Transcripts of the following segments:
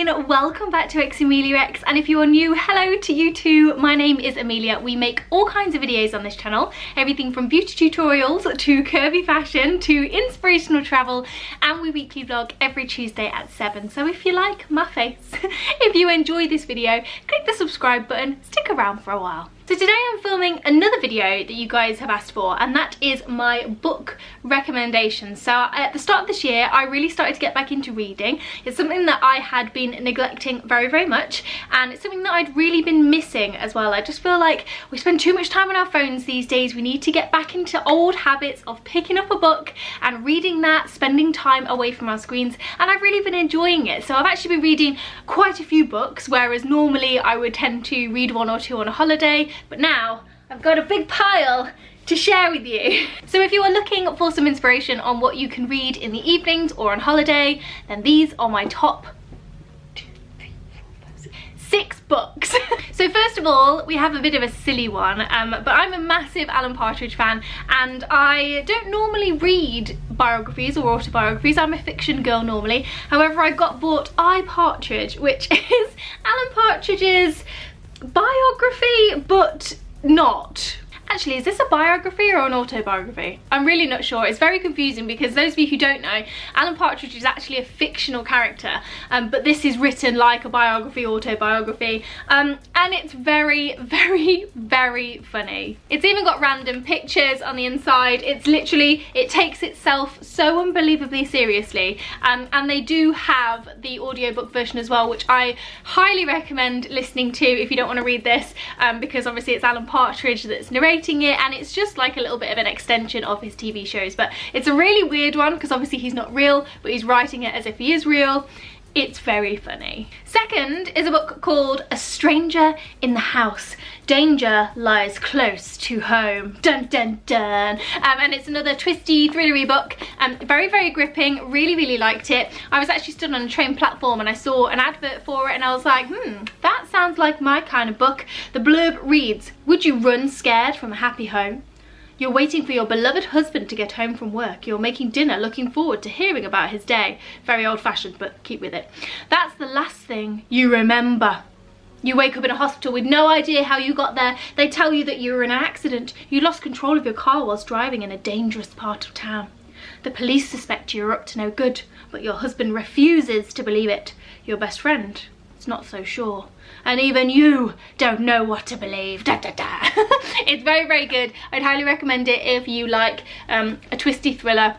morning, welcome back to xameliax, and if you are new, hello to you too. My name is Amelia. We make all kinds of videos on this channel, everything from beauty tutorials to curvy fashion to inspirational travel, and we weekly vlog every Tuesday at 7. So if you like my face, if you enjoy this video, click the subscribe button, stick around for a while. So today I'm filming another video that you guys have asked for, and that is my book recommendations. So at the start of this year, I really started to get back into reading. It's something that I had been neglecting very much, and it's something that I'd really been missing as well. I just feel like we spend too much time on our phones these days. We need to get back into old habits of picking up a book and reading that, spending time away from our screens, and I've really been enjoying it. So I've actually been reading quite a few books, whereas normally I would tend to read one or two on a holiday. But now I've got a big pile to share with you. So if you are looking for some inspiration on what you can read in the evenings or on holiday, then these are my top 6 books. So first of all, we have a bit of a silly one, but I'm a massive Alan Partridge fan, and I don't normally read biographies or autobiographies. I'm a fiction girl normally. However, I got bought I, Partridge, which is Alan Partridge's biography, but not. Actually, is this a biography or an autobiography? I'm really not sure. It's very confusing because those of you who don't know, Alan Partridge is actually a fictional character, but this is written like a biography, autobiography, and it's very funny. It's even got random pictures on the inside. It's literally, it takes itself so unbelievably seriously, and they do have the audiobook version as well, which I highly recommend listening to if you don't want to read this, because obviously it's Alan Partridge that's narrating it, and it's just like a little bit of an extension of his TV shows. But it's a really weird one because obviously he's not real, but he's writing it as if he is real. It's very funny. Second is a book called A Stranger in the House. Danger lies close to home. Dun dun dun. And it's another twisty, thrillery book. Very gripping. Really liked it. I was actually stood on a train platform and I saw an advert for it, and I was like, that sounds like my kind of book. The blurb reads, "Would you run scared from a happy home? You're waiting for your beloved husband to get home from work. You're making dinner, looking forward to hearing about his day." Very old-fashioned, but keep with it. "That's the last thing you remember. You wake up in a hospital with no idea how you got there. They tell you that you were in an accident. You lost control of your car whilst driving in a dangerous part of town. The police suspect you're up to no good, but your husband refuses to believe it. Your best friend is not so sure. And even you don't know what to believe." Da, da, da. It's very good. I'd highly recommend it if you like a twisty thriller.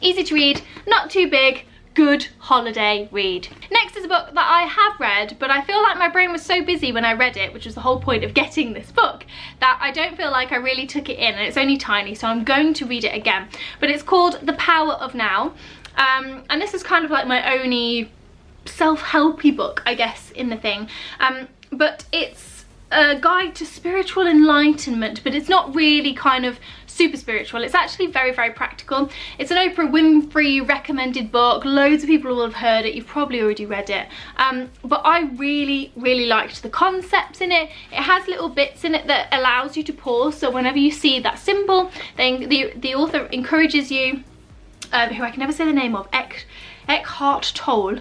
Easy to read, not too big, good holiday read. Next is a book that I have read, but I feel like my brain was so busy when I read it, which was the whole point of getting this book, that I don't feel like I really took it in, and it's only tiny, so I'm going to read it again. But it's called The Power of Now, and this is kind of like my only self-helpy book, I guess, in the thing, but it's a guide to spiritual enlightenment, but it's not really kind of super spiritual. It's actually very practical. It's an Oprah Winfrey recommended book. Loads of people will have heard it. You've probably already read it, but I really liked the concepts in it. It has little bits in it that allows you to pause, so whenever you see that symbol, then the author encourages you, who I can never say the name of, Eckhart Tolle.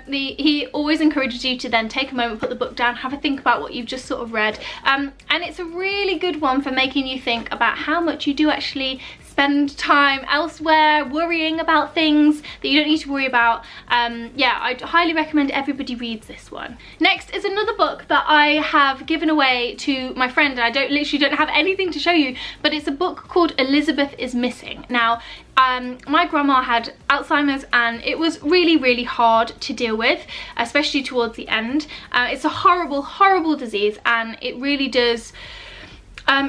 He always encourages you to then take a moment, put the book down, have a think about what you've just sort of read, and it's a really good one for making you think about how much you do actually spend time elsewhere worrying about things that you don't need to worry about. Yeah, I'd highly recommend everybody reads this one. Next is another book that I have given away to my friend, and I literally don't have anything to show you, but it's a book called Elizabeth is Missing. Now, my grandma had Alzheimer's, and it was really hard to deal with, especially towards the end. It's a horrible disease, and it really does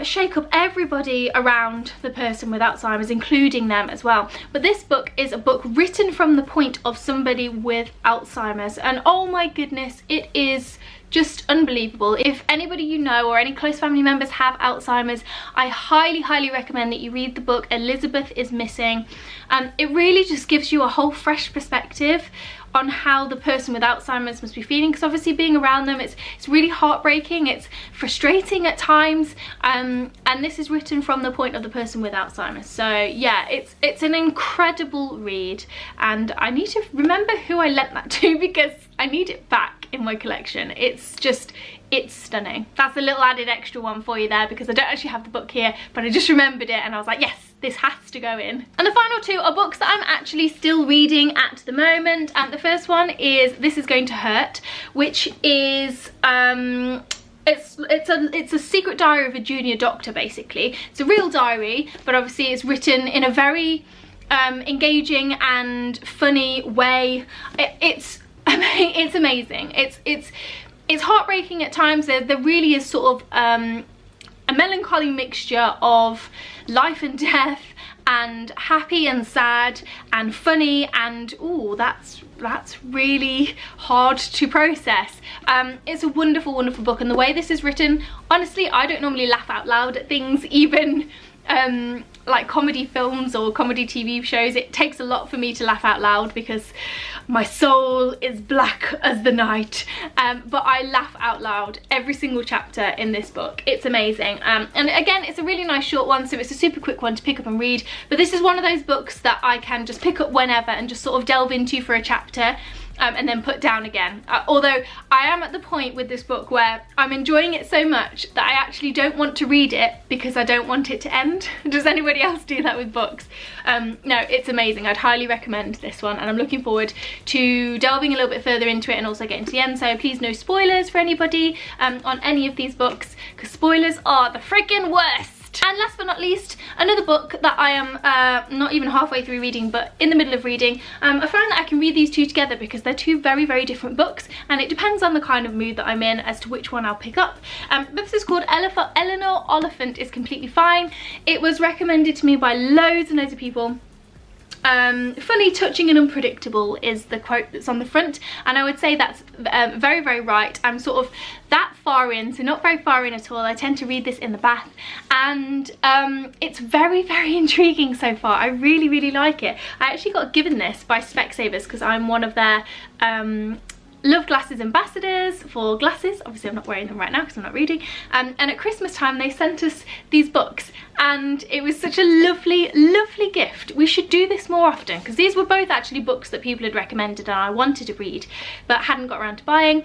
shake up everybody around the person with Alzheimer's, including them as well. But this book is a book written from the point of somebody with Alzheimer's, and oh my goodness, it is just unbelievable. If anybody you know or any close family members have Alzheimer's, I highly recommend that you read the book Elizabeth is Missing. It really just gives you a whole fresh perspective on how the person with Alzheimer's must be feeling, because obviously being around them, it's really heartbreaking, it's frustrating at times, and this is written from the point of the person with Alzheimer's. So yeah, it's an incredible read, and I need to remember who I lent that to because I need it back in my collection. It's stunning. That's a little added extra one for you there, because I don't actually have the book here, but I just remembered it and I was like, yes, this has to go in. And the final two are books that I'm actually still reading at the moment. And the first one is This Is Going to Hurt, which is it's a secret diary of a junior doctor, basically. It's a real diary, but obviously it's written in a very engaging and funny way. It's amazing. It's heartbreaking at times. There really is sort of a melancholy mixture of life and death, and happy and sad and funny, and ooh, that's really hard to process. It's a wonderful, wonderful book, and the way this is written, honestly, I don't normally laugh out loud at things, even like comedy films or comedy TV shows. It takes a lot for me to laugh out loud because my soul is black as the night, but I laugh out loud every single chapter in this book. It's amazing, and again, it's a really nice short one, so it's a super quick one to pick up and read, but this is one of those books that I can just pick up whenever and just sort of delve into for a chapter, and then put down again. Although I am at the point with this book where I'm enjoying it so much that I actually don't want to read it because I don't want it to end. Does anybody else do that with books? No, it's amazing. I'd highly recommend this one, and I'm looking forward to delving a little bit further into it and also getting to the end. So please, no spoilers for anybody on any of these books, because spoilers are the freaking worst. And last but not least, another book that I am not even halfway through reading, but in the middle of reading. I found that I can read these two together because they're two very, very different books, and it depends on the kind of mood that I'm in as to which one I'll pick up. But this is called Eleanor Oliphant is Completely Fine. It was recommended to me by loads and loads of people. Funny, touching and unpredictable is the quote that's on the front, and I would say that's very, very right. I'm sort of that far in, so not very far in at all. I tend to read this in the bath, and it's very, very intriguing so far. I really, really like it. I actually got given this by Specsavers because I'm one of their Love Glasses ambassadors for glasses. Obviously I'm not wearing them right now because I'm not reading, and at Christmas time they sent us these books, and it was such a lovely, lovely gift. We should do this more often, because these were both actually books that people had recommended and I wanted to read but hadn't got around to buying.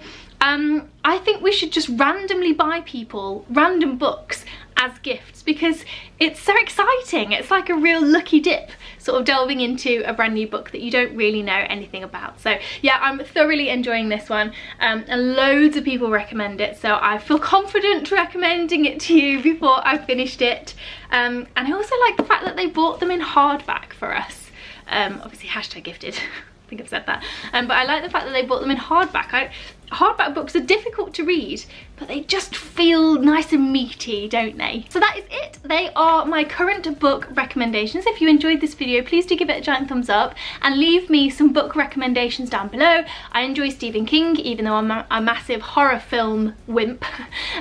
I think we should just randomly buy people random books as gifts, because it's so exciting. It's like a real lucky dip, sort of delving into a brand new book that you don't really know anything about. So yeah, I'm thoroughly enjoying this one, and loads of people recommend it, so I feel confident recommending it to you before I've finished it. And I also like the fact that they bought them in hardback for us. Obviously hashtag gifted. I think I've said that, but I like the fact that they bought them in hardback. Hardback books are difficult to read, but they just feel nice and meaty, don't they? So that is it. They are my current book recommendations. If you enjoyed this video, please do give it a giant thumbs up and leave me some book recommendations down below. I enjoy Stephen King, even though I'm a massive horror film wimp.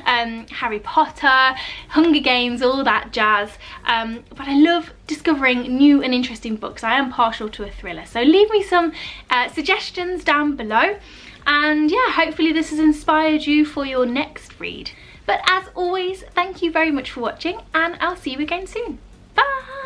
Harry Potter, Hunger Games, all that jazz. But I love discovering new and interesting books. I am partial to a thriller, so leave me some suggestions down below. And yeah, hopefully this has inspired you for your next read. But as always, thank you very much for watching, and I'll see you again soon. Bye!